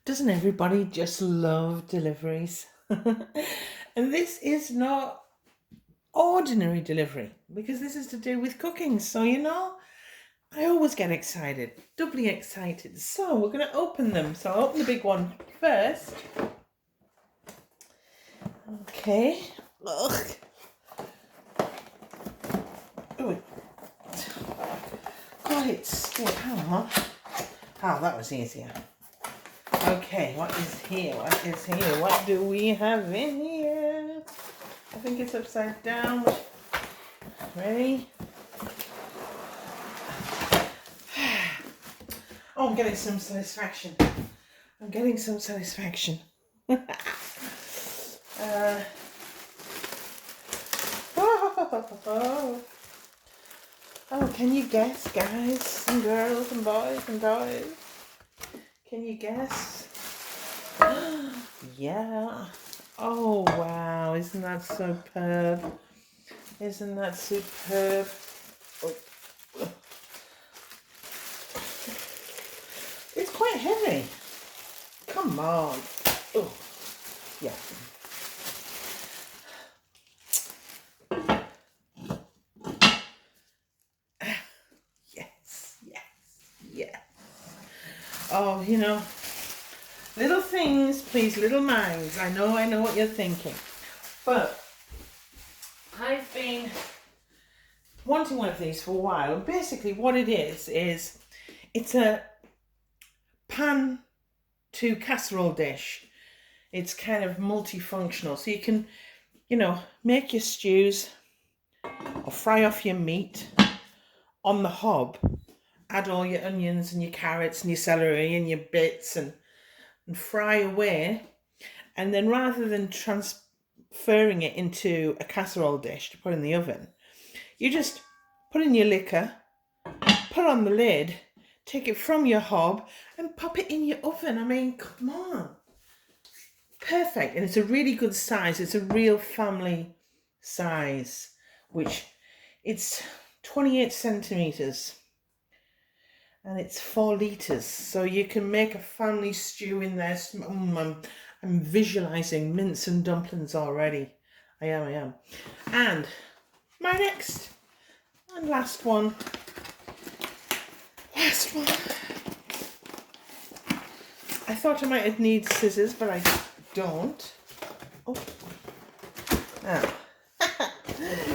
Doesn't everybody just love deliveries? And this is not ordinary delivery because this is to do with cooking. So, I always get excited, doubly excited. So, we're going to open them. So, I'll open the big one first. Okay. Ugh. Oh, God, it's still. Hang on. Oh, that was easier. Okay, what is here? What is here? What do we have in here? I think it's upside down. Ready? Oh, I'm getting some satisfaction. Oh, can you guess, guys and girls and boys and toys? Can you guess? Yeah. Oh, wow. Isn't that superb? Isn't that superb? Oh. It's quite heavy. Come on. Oh, yeah. Yes. Oh, little things please little minds. I know what you're thinking. But I've been wanting one of these for a while. And basically what it is it's a pan to casserole dish. It's kind of multifunctional. So you can, make your stews or fry off your meat on the hob. Add all your onions and your carrots and your celery and your bits and fry away. And then rather than transferring it into a casserole dish to put in the oven, you just put in your liquor, put on the lid, take it from your hob and pop it in your oven. I mean, come on. Perfect. And it's a really good size. It's a real family size, which it's 28 centimeters. And it's 4 litres, so you can make a family stew in there. I'm visualising mince and dumplings already. I am. And my next and last one. I thought I might need scissors, but I don't. Oh. Now,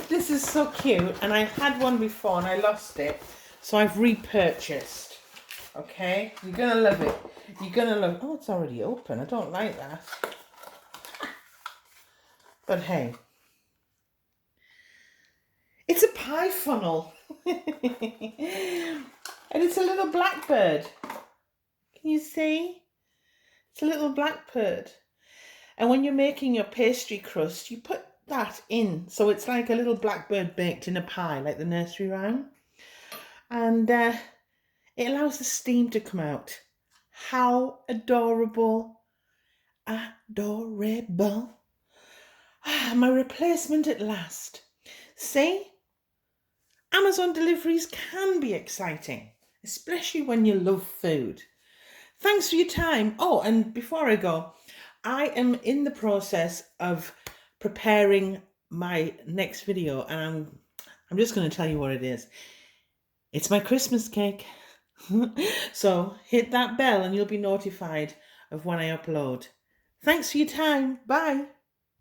this is so cute, and I had one before and I lost it. So I've repurchased. Okay? You're going to love it. Oh, it's already open. I don't like that. But hey. It's a pie funnel. And it's a little blackbird. Can you see? It's a little blackbird. And when you're making your pastry crust, you put that in. So it's like a little blackbird baked in a pie, like the nursery rhyme. And it allows the steam to come out. How adorable. Adorable. My replacement at last. See? Amazon deliveries can be exciting, especially when you love food. Thanks for your time. Oh, and before I go, I am in the process of preparing my next video, and I'm just going to tell you what it is. It's my Christmas cake. So hit that bell and you'll be notified of when I upload. Thanks for your time. Bye.